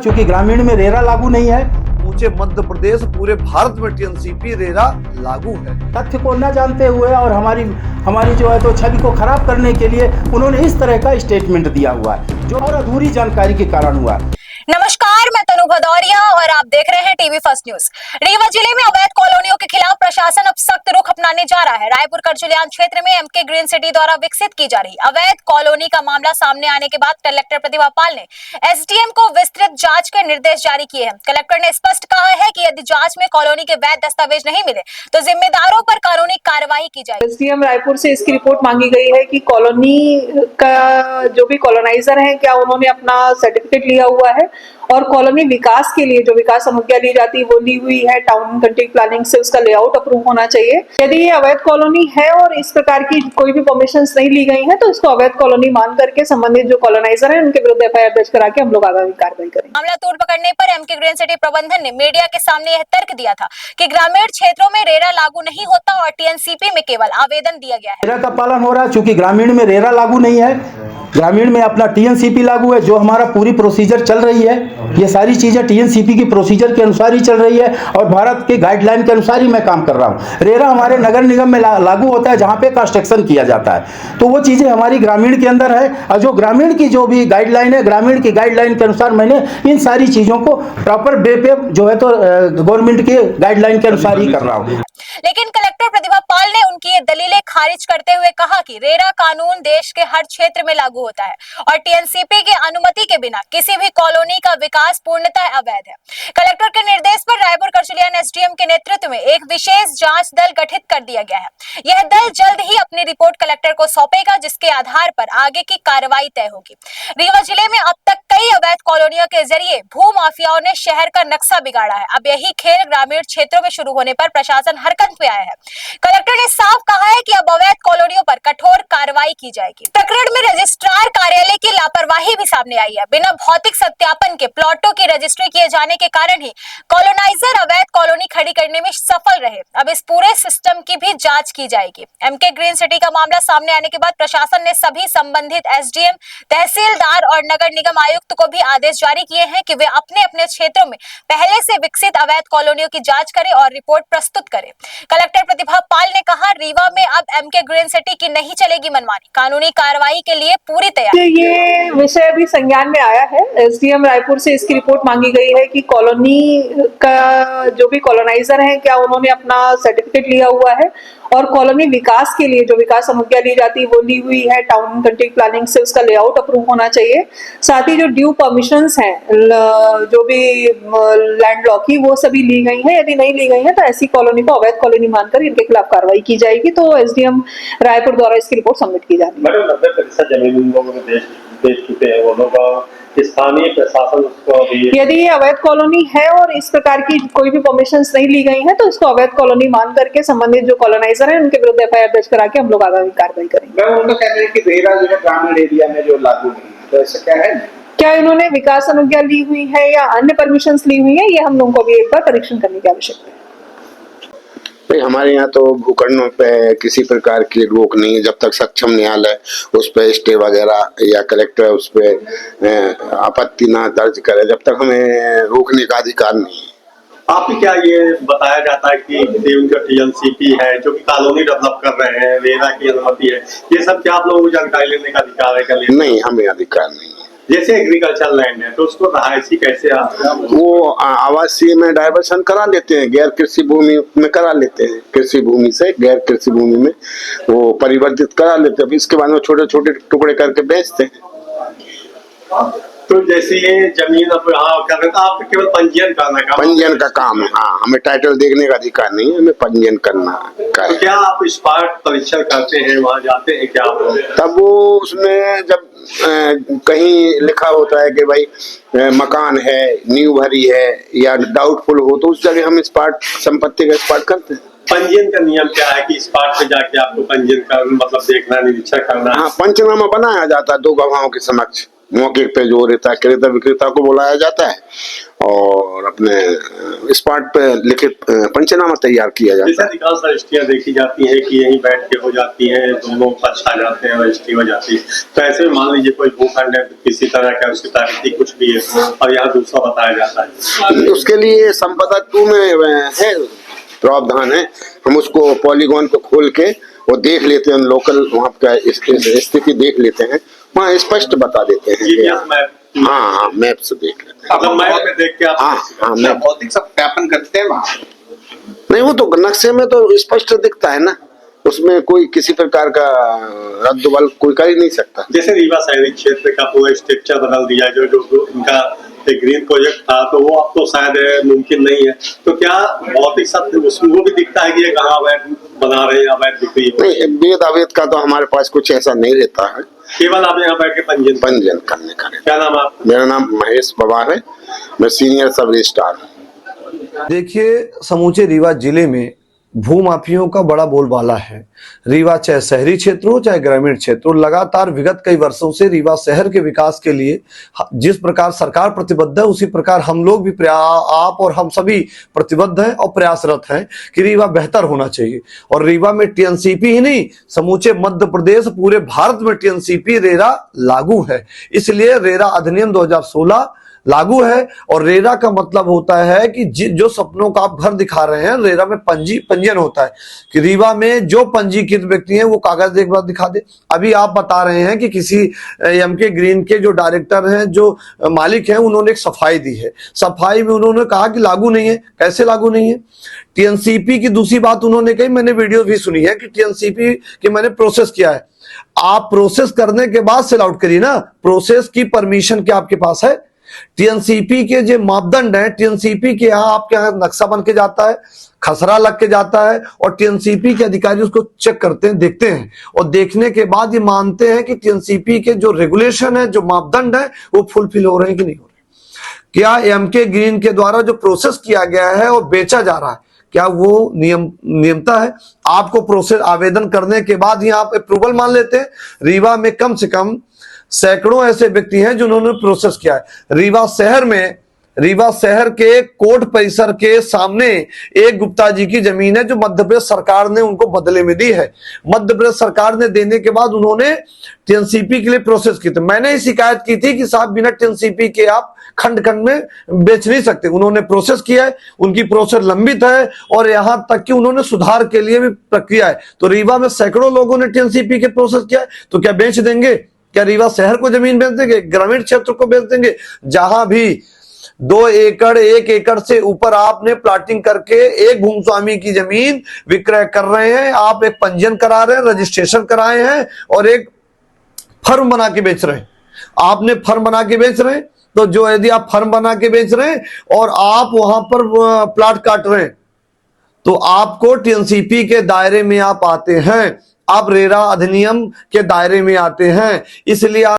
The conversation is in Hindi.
क्योंकि ग्रामीण में रेरा लागू नहीं है। पूछे मध्य प्रदेश पूरे भारत में टीएनसीपी रेरा लागू है। तथ्य को न जानते हुए और हमारी जो है तो छवि को खराब करने के लिए उन्होंने इस तरह का स्टेटमेंट दिया हुआ है जो और अधूरी जानकारी के कारण हुआ। नमस्कार, मैं तनु भदौरिया और आप देख रहे हैं टीवी फर्स्ट न्यूज। रीवा जिले में अवैध कॉलोनियों के खिलाफ प्रशासन अब सख्त रुख अपनाने जा रहा है। रायपुर करजुलियान क्षेत्र में एमके ग्रीन सिटी द्वारा विकसित की जा रही अवैध कॉलोनी का मामला सामने आने के बाद कलेक्टर प्रतिभा पाल ने एसडीएम को विस्तृत जांच के निर्देश जारी किए हैं। कलेक्टर ने स्पष्ट कहा है कि यदि जांच में कॉलोनी के वैध दस्तावेज नहीं मिले तो जिम्मेदारों पर कानूनी कार्रवाई की जाएगी। एसडीएम रायपुर से इसकी रिपोर्ट मांगी गई है कि कॉलोनी का जो भी कॉलोनाइजर है क्या उन्होंने अपना सर्टिफिकेट लिया हुआ है और कॉलोनी विकास के लिए जो विकास अनुज्ञा ली जाती है वो ली हुई है। टाउन कंट्री प्लानिंग से उसका लेआउट अप्रूव होना चाहिए। यदि ये अवैध कॉलोनी है और इस प्रकार की कोई भी परमिशंस नहीं ली गई हैं तो इसको अवैध कॉलोनी मान करके संबंधित जो कॉलोनाइजर हैं उनके विरुद्ध एफआईआर दर्ज करा के हम लोग आगामी कार्रवाई करेंगे। मामला तोड़ पकड़ने पर एमके ग्रीन सिटी प्रबंधन ने मीडिया के सामने यह तर्क दिया था कि ग्रामीण क्षेत्रों में रेरा लागू नहीं होता और टीएनसीपी में केवल आवेदन दिया गया है। रेरा का पालन हो रहा है क्योंकि ग्रामीण में रेरा लागू नहीं है। ग्रामीण में अपना टीएनसीपी लागू है। जो हमारा पूरी प्रोसीजर चल रही है ये सारी चीजें टीएनसीपी की प्रोसीजर के अनुसार ही चल रही है और भारत के गाइडलाइन के अनुसार ही मैं काम कर रहा हूँ। रेरा हमारे नगर निगम में लागू होता है जहाँ पे कंस्ट्रक्शन किया जाता है, तो वो चीजें हमारी ग्रामीण के अंदर है और जो ग्रामीण की जो भी गाइडलाइन है ग्रामीण की गाइडलाइन के अनुसार मैंने इन सारी चीजों को प्रॉपर वे पे जो है तो गवर्नमेंट के गाइडलाइन के अनुसार ही कर रहा हूँ। लेकिन कलेक्टर प्रतिभा पाल ने उनकी ये दलीलें खारिज करते हुए कहा कि रेरा कानून देश के हर क्षेत्र में लागू होता है और टीएनसीपी की अनुमति के बिना किसी भी कॉलोनी का विकास पूर्णतः अवैध है। कलेक्टर के निर्देश पर रायपुर करजुलियान एसडीएम के नेतृत्व में एक विशेष जांच दल गठित कर दिया गया है। यह दल जल्द ही अपनी रिपोर्ट कलेक्टर को सौंपेगा जिसके आधार पर आगे की कार्रवाई तय होगी। रीवा जिले में अब तक कई अवैध कॉलोनियों के जरिए भू माफियाओं ने शहर का नक्शा बिगाड़ा है। अब यही खेल ग्रामीण क्षेत्रों में शुरू होने पर प्रशासन हरकत में आया है। कलेक्टर ने साफ कहा है कि अब अवैध कॉलोनियों पर कठोर कार्रवाई की जाएगी। प्रकरण में रजिस्ट्रार कार्यालय की लापरवाही भी सामने आई है। बिना भौतिक सत्यापन के प्लॉटों की रजिस्ट्री किए जाने के कारण ही कॉलोनाइजर अवैध कॉलोनी खड़ी करने में सफल रहे। अब इस पूरे सिस्टम की भी जांच की जाएगी। एमके ग्रीन सिटी का मामला सामने आने के बाद प्रशासन ने सभी संबंधित एसडीएम, तहसीलदार और नगर निगम आयुक्त को भी आदेश जारी किए हैं कि वे अपने अपने क्षेत्रों में पहले से विकसित अवैध कॉलोनियों की जांच करें और रिपोर्ट प्रस्तुत करें। कलेक्टर प्रतिभा पाल ने कहा, रीवा में अब एमके ग्रीन सिटी की नहीं चलेगी मनमानी, कानूनी कार्रवाई के लिए पूरी तैयारी। ये विषय अभी संज्ञान में आया है। एसडीएम रायपुर से इसकी रिपोर्ट मांगी गई है कि कॉलोनी का जो भी कॉलोनाइजर है क्या उन्होंने अपना सर्टिफिकेट लिया हुआ है और कॉलोनी विकास के लिए जो विकास अनुज्ञा ली जाती है वो ली हुई है। टाउन कंट्री प्लानिंग से उसका लेआउट अप्रूव होना चाहिए। साथ ही जो ड्यू परमिशंस हैं जो भी लैंड लॉ की वो सभी ली गई हैं। यदि नहीं ली गई हैं तो ऐसी कॉलोनी को अवैध कॉलोनी मानकर इनके खिलाफ कार्रवाई की जाएगी। तो एसडीएम रायपुर द्वारा इसकी रिपोर्ट सबमिट की जाती है। 90% जमीन उन लोगों ने बेच चुके हैं। वो लोग स्थानीय प्रशासन उसको अभी यदि ये अवैध कॉलोनी है और इस प्रकार की कोई भी परमिशंस नहीं ली गई हैं तो इसको अवैध कॉलोनी मान करके संबंधित जो कॉलोनाइजर हैं उनके विरुद्ध एफआईआर दर्ज करा के हम लोग आगामी कार्रवाई करेंगे। उनको कहते हैं कि रेरा जो है ग्रामीण एरिया में जो लागू नहीं है, तो ऐसा क्या है? क्या इन्होंने विकास अनुज्ञा ली हुई है या अन्य परमिशंस ली हुई है, ये हम लोगों को भी एक बार परीक्षण करने की आवश्यकता है। भाई हमारे यहाँ तो भूखंडों पे किसी प्रकार की रोक नहीं है जब तक सक्षम न्यायालय उस पे स्टे वगैरह या कलेक्टर उस पे आपत्ति ना दर्ज करे जब तक हमें रोकने का अधिकार नहीं है। आप क्या ये बताया जाता है कि उनका टीएनसीपी है जो कि कॉलोनी डेवलप कर रहे हैं, रेरा की अनुमति है, ये सब क्या आप लोगों को जानकारी लेने का अधिकार है? क्या नहीं, हमें अधिकार नहीं है। जैसे एग्रीकल्चर लैंड है तो उसको रहायशी कैसे वो आवासीय में डाइवर्सन करा लेते हैं, गैर कृषि भूमि में करा लेते हैं, कृषि भूमि से गैर कृषि भूमि में वो परिवर्तित करा लेते हैं। इसके बाद में छोटे छोटे टुकड़े करके बेचते हैं। तो जैसे ये जमीन अब कर रहे तो आप केवल पंजीयन करना का पंजीयन का काम है। हाँ, हमें टाइटल देखने का अधिकार नहीं है, हमें पंजीयन करना का। तो क्या आप स्पॉट परीक्षण करते हैं, वहाँ जाते हैं क्या आप? तब वो उसमें जब कहीं लिखा होता है कि भाई मकान है, नींव भरी है या डाउटफुल हो तो उस जगह हम स्पॉट संपत्ति का स्पॉट करते हैं। पंजीयन का नियम क्या है कि स्पॉट पे जाके आपको पंजीयन कर मतलब देखना, निरीक्षण करना? हाँ, पंचनामा बनाया जाता है 2 गवाहों के समक्ष। मौके पे जो रहता है क्रेता विक्रेता को बुलाया जाता है और अपने स्पॉट पे लिखित पंचनामा तैयार किया जैसे जाता है। अधिकांश रजिस्ट्रियां देखी जाती है कि यहीं बैठ के हो जाती हैं, दोनों पक्ष आ जाते हैं, रजिस्ट्री हो जाती है। तो ऐसे में मान लीजिए कोई भूखंड है, किसी तरह का उसकी तारीखी कुछ भी है और यहाँ दूसरा बताया जाता है, उसके लिए संपदा 2 में है प्रावधान है, हम उसको पॉलीगॉन पे खोल के वो देख लेते हैं, लोकल वहाँ का स्थिति देख लेते हैं, वहाँ स्पष्ट बता देते हैं। GPS मैप, हाँ, मैप से देख लेते हैं। मतलब मैप में देख के आप हाँ, क्या भौतिक सत्यापन करते हैं वहाँ? नहीं, वो तो नक्शे में तो स्पष्ट दिखता है ना, उसमें कोई किसी प्रकार का रद्द-बदल कोई कर ही नहीं सकता। जैसे रीवा शहरी क्षेत्र का पूरा स्ट्रक्चर बदल दिया, जो इनका एक ग्रीन प्रोजेक्ट था, तो वो अब तो शायद मुमकिन नहीं है। तो क्या भौतिक सत्य उसमें वो भी दिखता है कि ये कहाँ अवैध बना रहे हैं, अवैध बिक्री हो? नहीं, वेद अवैध का तो हमारे पास कुछ ऐसा नहीं रहता है, केवल आप यहाँ बैठ के पंजीयन करने का रहता क्या नाम है आपका? है। मेरा नाम महेश पवार है, मैं सीनियर सब रजिस्ट्रार हूँ। देखिए, समूचे रीवा जिले में भूमाफियों का बड़ा बोलबाला है। रीवा चाहे शहरी क्षेत्र हो चाहे ग्रामीण क्षेत्र हो, लगातार विगत कई वर्षों से रीवा शहर के विकास के लिए जिस प्रकार सरकार प्रतिबद्ध है, उसी प्रकार हम लोग भी आप और हम सभी प्रतिबद्ध हैं और प्रयासरत हैं कि रीवा बेहतर होना चाहिए। और रीवा में टीएनसीपी ही नहीं, समूचे मध्य प्रदेश, पूरे भारत में टीएनसीपी रेरा लागू है। इसलिए रेरा अधिनियम 2016 लागू है। और रेरा का मतलब होता है कि जो सपनों का आप घर दिखा रहे हैं, रेरा में पंजीयन होता है कि रीवा में जो पंजीकृत व्यक्ति हैं वो कागज एक बार दिखा दे। अभी आप बता रहे हैं कि किसी एमके ग्रीन के जो डायरेक्टर हैं, जो मालिक हैं, उन्होंने एक सफाई दी है। सफाई में उन्होंने कहा कि लागू नहीं है। कैसे लागू नहीं है? टीएनसीपी की दूसरी बात उन्होंने कही, मैंने वीडियो भी सुनी है कि टीएनसीपी की मैंने प्रोसेस किया है। आप प्रोसेस करने के बाद सेल आउट करिए ना, प्रोसेस की परमिशन क्या आपके पास है? टीएनसीपी के जो मापदंड है, टीएनसीपी के यहाँ आपके यहाँ नक्शा बन के जाता है, खसरा लग के जाता है और टीएनसीपी के अधिकारी उसको चेक करते हैं, देखते हैं और देखने के बाद ये मानते हैं कि टीएनसीपी के जो रेगुलेशन है, जो मापदंड है, वो फुलफिल हो रहे हैं कि नहीं हो रहे। क्या एमके ग्रीन के द्वारा जो प्रोसेस किया गया है और बेचा जा रहा है, क्या वो नियमता है? आपको प्रोसेस आवेदन करने के बाद ही आप अप्रूवल मान लेते हैं। रीवा में कम से कम सैकड़ों ऐसे व्यक्ति हैं जिन्होंने प्रोसेस किया है। रीवा शहर के कोर्ट परिसर के सामने एक गुप्ता जी की जमीन है जो मध्य प्रदेश सरकार ने उनको बदले में दी है। मध्य प्रदेश सरकार ने देने के बाद उन्होंने टीएनसीपी के लिए प्रोसेस की थी। मैंने ही शिकायत की थी कि साहब बिना टीएनसीपी के आप खंड खंड में बेच नहीं सकते। उन्होंने प्रोसेस किया है, उनकी प्रोसेस लंबित है और यहां तक कि उन्होंने सुधार के लिए भी प्रक्रिया है। तो रीवा में सैकड़ों लोगों ने टीएनसीपी के प्रोसेस किया है, तो क्या बेच देंगे? क्या रीवा शहर को जमीन बेच देंगे? ग्रामीण क्षेत्र को बेच देंगे? जहां भी 2 एकड़ 1 एकड़ से ऊपर आपने प्लाटिंग करके एक भूमस्वामी की जमीन विक्रय कर रहे हैं, आप एक पंजीयन करा रहे हैं, रजिस्ट्रेशन कराए हैं और एक फर्म बना के बेच रहे हैं। आपने फर्म बना के बेच रहे हैं, तो जो यदि आप फर्म बना के बेच रहे हैं और आप वहां पर प्लाट काट रहे हैं, तो आपको टीएनसीपी के दायरे में आप आते हैं, आप रेरा अधिनियम के दायरे में आते हैं। इसलिए